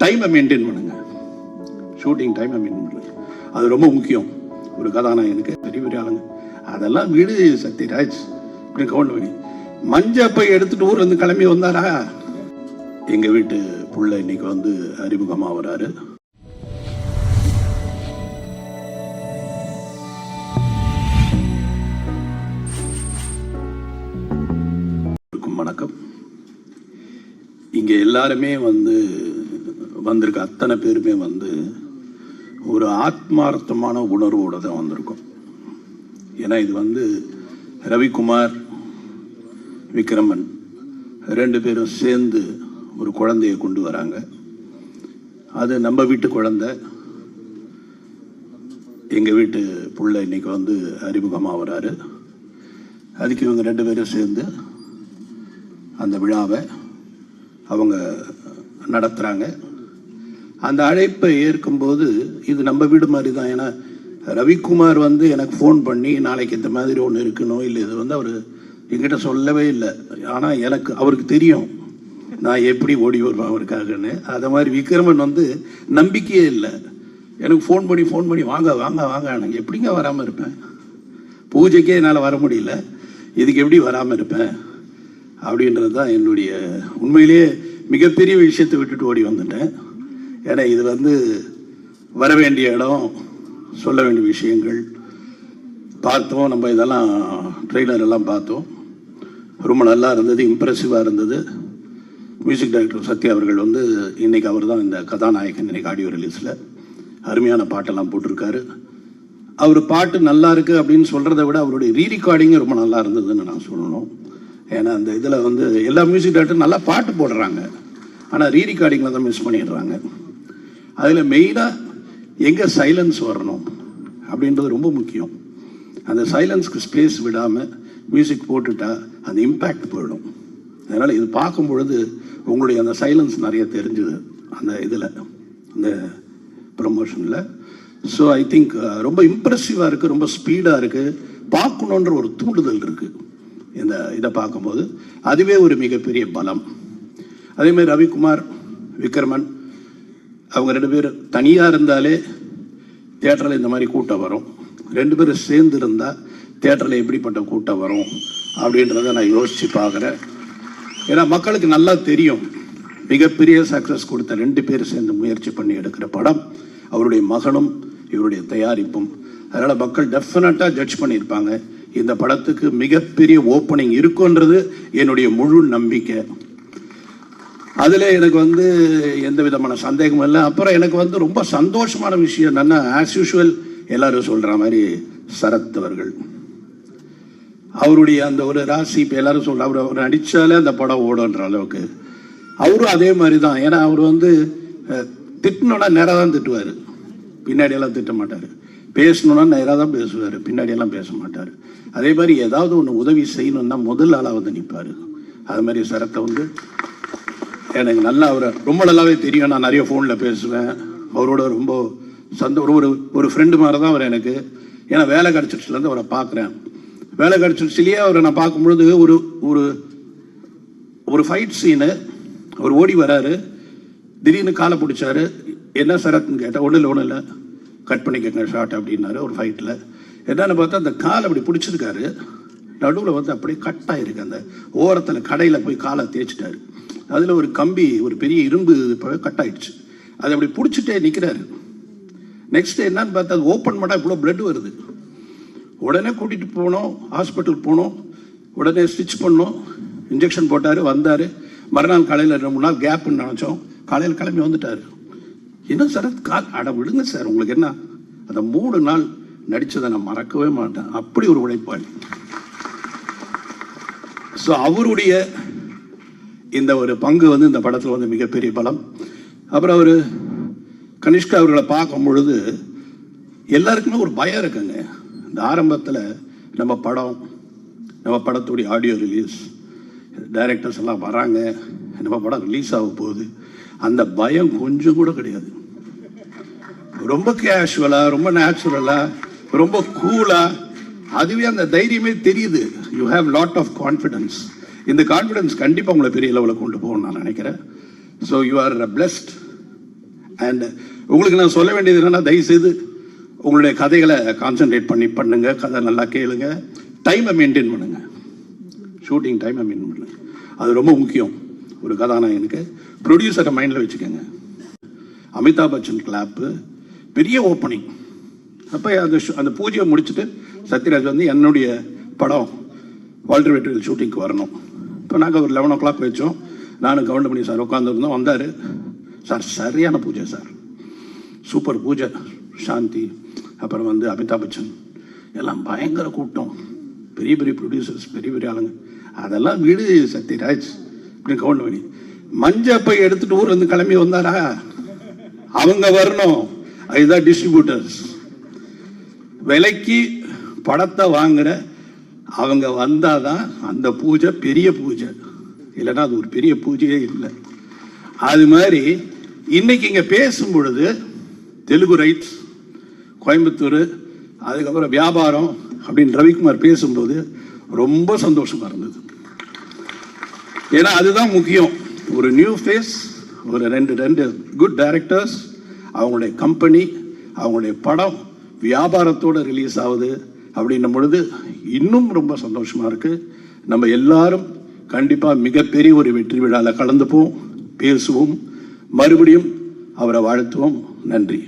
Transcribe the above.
டைமை மெயின்டைன் பண்ணுங்க, ஷூட்டிங் டைமை மெயின்டைன் பண்ணுங்க, அது ரொம்ப முக்கியம். ஒரு கதாநாயகனுக்கு பெரிய பெரிய ஆளுங்க அதெல்லாம் வீடு சத்யராஜ் இப்படி கவுண்ட் பண்ணி மஞ்சப்பை எடுத்துட்டு ஊர்ல இருந்து கிளம்பி வந்தாரா. எங்க வீட்டு புள்ள இன்னைக்கு வந்து அறிமுகமா வராரு. வணக்கம். இங்க எல்லாருமே வந்திருக்க அத்தனை பேருமே ஒரு ஆத்மார்த்தமான உணர்வோடு தான் வந்திருக்கோம். ஏன்னா இது ரவிக்குமார், விக்ரமன் ரெண்டு பேரும் சேர்ந்து ஒரு குழந்தையை கொண்டு வராங்க. அது நம்ம வீட்டு குழந்தை. எங்கள் வீட்டு புள்ள இன்னைக்கு அறிமுகமாக வராரு. அதுக்கு இவங்க ரெண்டு பேரும் சேர்ந்து அந்த விழாவை அவங்க நடத்துகிறாங்க. அந்த அழைப்பை ஏற்கும்போது இது நம்ம வீடு மாதிரி தான். ஏன்னா ரவிக்குமார் எனக்கு ஃபோன் பண்ணி நாளைக்கு இந்த மாதிரி ஒன்று இருக்கணும் இல்லை, இது அவர் என்கிட்ட சொல்லவே இல்லை. ஆனால் அவருக்கு தெரியும் நான் எப்படி ஓடி வருவேன் அவருக்காகன்னு. அதை மாதிரி விக்ரமன் நம்பிக்கையே இல்லை. எனக்கு ஃபோன் பண்ணி வாங்க வாங்க வாங்க, எனக்கு எப்படிங்க வராமல் இருப்பேன்? பூஜைக்கே என்னால் வர முடியல, இதுக்கு எப்படி வராமல் இருப்பேன் அப்படின்றது தான் என்னுடைய உண்மையிலேயே மிகப்பெரிய விஷயத்தை விட்டுட்டு ஓடி வந்துட்டேன். ஏன்னா இது வர வேண்டிய இடம், சொல்ல வேண்டிய விஷயங்கள் பார்த்தோம். நம்ம இதெல்லாம் ட்ரெய்லர் எல்லாம் பார்த்தோம், ரொம்ப நல்லா இருந்தது, இம்ப்ரெசிவாக இருந்தது. மியூசிக் டைரக்டர் சத்யா அவர்கள் இன்னைக்கு அவர் தான் இந்த கதாநாயகன். இன்னைக்கு ஆடியோ ரிலீஸில் அருமையான பாட்டெல்லாம் போட்டிருக்காரு. அவர் பாட்டு நல்லா இருக்குது அப்படின்னு சொல்கிறத விட அவருடைய ரீரெக்கார்டிங்கும் ரொம்ப நல்லா இருந்ததுன்னு நான் சொல்லணும். ஏன்னா அந்த இதில் எல்லா மியூசிக் டைரக்டரும் நல்லா பாட்டு போடுறாங்க, ஆனால் ரீரெக்கார்டிங்கில் தான் மிஸ் பண்ணிடுறாங்க. அதில் மெயினாக எங்கே சைலன்ஸ் வரணும் அப்படின்றது ரொம்ப முக்கியம். அந்த சைலன்ஸ்க்கு ஸ்பேஸ் விடாமல் மியூசிக் போட்டுட்டா அந்த இம்பேக்ட் போயிடும். அதனால் இது பார்க்கும் பொழுது உங்களுடைய அந்த சைலன்ஸ் நிறைய தெரிஞ்சுது அந்த இதில், அந்த ப்ரமோஷனில். ஸோ ஐ திங்க் ரொம்ப இம்ப்ரெசிவாக இருக்குது, ரொம்ப ஸ்பீடாக இருக்குது, பார்க்கணுன்ற ஒரு தூண்டுதல் இருக்குது இந்த இதை பார்க்கும்போது. அதுவே ஒரு மிகப்பெரிய பலம். அதேமாதிரி ரவிக்குமார், விக்ரமன் அவங்க ரெண்டு பேரும் தனியாக இருந்தாலே தியேட்டரில் இந்த மாதிரி கூட்டம் வரும். ரெண்டு பேரும் சேர்ந்து இருந்தால் தியேட்டரில் எப்படிப்பட்ட கூட்டம் வரும் அப்படின்றத நான் யோசித்து பார்க்குறேன். ஏன்னா மக்களுக்கு நல்லா தெரியும், மிகப்பெரிய சக்ஸஸ் கொடுத்த ரெண்டு பேர் சேர்ந்து முயற்சி பண்ணி எடுக்கிற படம் அவருடைய மகனும் இவருடைய தயாரிப்பும். அதனால் மக்கள் டெஃபினட்டாக ஜட்ஜ் பண்ணியிருப்பாங்க. இந்த படத்துக்கு மிகப்பெரிய ஓப்பனிங் இருக்குன்றது என்னுடைய முழு நம்பிக்கை. அதில் எனக்கு எந்த விதமான சந்தேகமும் இல்லை. அப்புறம் எனக்கு ரொம்ப சந்தோஷமான விஷயம் என்னன்னா, ஆஸ் யூஷுவல் எல்லாரும் சொல்கிற மாதிரி சரத் அவர்கள், அவருடைய அந்த ஒரு ராசி, இப்போ எல்லாரும் சொல்ற அவர் நடித்தாலே அந்த படம் ஓடுன்ற அளவுக்கு அவரும் அதே மாதிரி தான். ஏன்னா அவர் திட்டணுன்னா நேராக தான் திட்டுவார், பின்னாடியெல்லாம் திட்ட மாட்டார். பேசணுன்னா நேராக தான் பேசுவார், பின்னாடியெல்லாம் பேச மாட்டார். அதே மாதிரி ஏதாவது ஒன்று உதவி செய்யணுன்னா முதல் ஆளாக நிற்பார். அது மாதிரி சரத்தை எனக்கு நல்லா அவரை ரொம்ப நல்லாவே தெரியும். நான் நிறைய ஃபோனில் பேசுவேன் அவரோட, ரொம்ப ஒரு ஃப்ரெண்டு மாதிரி தான் அவர் எனக்கு. ஏன்னா வேலை கிடச்சிட்டுலேருந்து அவரை பார்க்குறேன். வேலை கிடச்சிட்டுலேயே அவரை நான் பார்க்கும்பொழுது ஒரு ஃபைட் சீனு அவர் ஓடி வராரு, திடீர்னு காலை பிடிச்சாரு. என்ன சரத்னு கேட்டால் ஒன்றும் இல்லை கட் பண்ணிக்கங்க ஷார்ட் அப்படின்னாரு. ஒரு ஃபைட்டில் என்னன்னு பார்த்தா அந்த காலை அப்படி பிடிச்சிருக்காரு, நடுவில் அப்படியே கட் ஆகிருக்கு. அந்த ஓரத்தில் கடையில் போய் காலை தேய்ச்சிட்டாரு. அதில் ஒரு கம்பி, ஒரு பெரிய இரும்பு கட் ஆகிடுச்சு. அதை அப்படி பிடிச்சிட்டே நிற்கிறாரு. நெக்ஸ்ட் என்னன்னு பார்த்தா அது ஓப்பன் பண்ணால் இவ்வளோ பிளட் வருது. உடனே கூட்டிகிட்டு போனோம், ஹாஸ்பிட்டலுக்கு போனோம், உடனே ஸ்டிச் பண்ணோம், இன்ஜெக்ஷன் போட்டார், வந்தார். மறுநாள் காலையில் 2-3 நாள் கேப்னு நினச்சோம், காலையில் கிளம்பி வந்துட்டார். என்ன சார் அட விடுங்க சார், உங்களுக்கு என்ன? அந்த 3 நாள் நடித்ததை நான் மறக்கவே மாட்டேன். அப்படி ஒரு உழைப்பாளி. ஸோ அவருடைய இந்த ஒரு பங்கு இந்த படத்தில் மிகப்பெரிய பலம். அப்புறம் அவர் கனிஷ்கா அவர்களை பார்க்கும் பொழுது எல்லாருக்குமே ஒரு பயம் இருக்குங்க. இந்த ஆரம்பத்தில் நம்ம படத்துடைய ஆடியோ ரிலீஸ், டைரக்டர்ஸ் எல்லாம் வராங்க, நம்ம படம் ரிலீஸ் ஆக போகுது, அந்த பயம் கொஞ்சம் கூட கிடையாது. ரொம்ப கேஷுவலாக, ரொம்ப நேச்சுரலாக, ரொம்ப கூலாக, அதுவே அந்த தைரியமே தெரியுது. You have lot of confidence. இந்த கான்ஃபிடன்ஸ் கண்டிப்பாக உங்களை பெரிய லெவலில் கொண்டு போகணும்னு நான் நினைக்கிறேன். So you are blessed and உங்களுக்கு நான் சொல்ல வேண்டியது என்னென்னா, தயவுசெய்து உங்களுடைய கதைகளை கான்சென்ட்ரேட் பண்ணி பண்ணுங்க, கதை நல்லா கேளுங்க, டைமை மெயின்டைன் பண்ணுங்க, ஷூட்டிங் டைமை மெயின்டைன் பண்ணுங்க, அது ரொம்ப முக்கியம். ஒரு கதாநாயகனுக்கு ப்ரொடியூசரை மைண்டில் வச்சுக்கோங்க. அமிதாப் பச்சன் கிளாப்பு பெரிய ஓப்பனிங். அப்போ அந்த பூஜையை முடிச்சுட்டு சத்யராஜ் வந்து என்னுடைய படம் வால்டர் வெற்றிவேல் ஷூட்டிங்க்கு வரணும். இப்போ நாங்கள் ஒரு 11 o'clock வச்சோம். நானும் கவுண்டமணி சார் உட்காந்துருந்தோம். வந்தார் சார், சரியான பூஜை சார், சூப்பர் பூஜை, சாந்தி, அப்புறம் வந்து அமிதாப் பச்சன் எல்லாம் பயங்கர கூட்டம், பெரிய பெரிய ப்ரொடியூசர்ஸ், பெரிய பெரிய ஆளுங்க, அதெல்லாம் விடு சத்யராஜ் அப்படின்னு கவுண்டமணி மஞ்சப்பை எடுத்துட்டு ஊர்லேருந்து கிளம்பி வந்தாரா, அவங்க வரணும், அதுதான் டிஸ்ட்ரிபியூட்டர்ஸ், விலைக்கு படத்தை வாங்குற அவங்க வந்தாதான் அந்த பூஜை பெரிய பூஜை, இல்லைன்னா அது ஒரு பெரிய பூஜையே இல்லை. அது மாதிரி இன்னைக்கு இங்கே பேசும் பொழுது தெலுங்கு ரைட்ஸ், கோயம்புத்தூர், அதுக்கப்புறம் வியாபாரம் அப்படின்னு ரவிக்குமார் பேசும்போது ரொம்ப சந்தோஷமா இருந்தது. ஏன்னா அதுதான் முக்கியம். ஒரு நியூ ஃபேஸ், ஒரு ரெண்டு குட் டைரக்டர்ஸ், அவங்களுடைய கம்பெனி, அவங்களுடைய படம் வியாபாரத்தோடு ரிலீஸ் ஆகுது அப்படின்னும் பொழுது இன்னும் ரொம்ப சந்தோஷமா இருக்கு. நம்ம எல்லாரும் கண்டிப்பாக மிகப்பெரிய ஒரு வெற்றி விழாவில் கலந்துப்போம், பேசுவோம், மறுபடியும் அவரை வாழ்த்துவோம். நன்றி.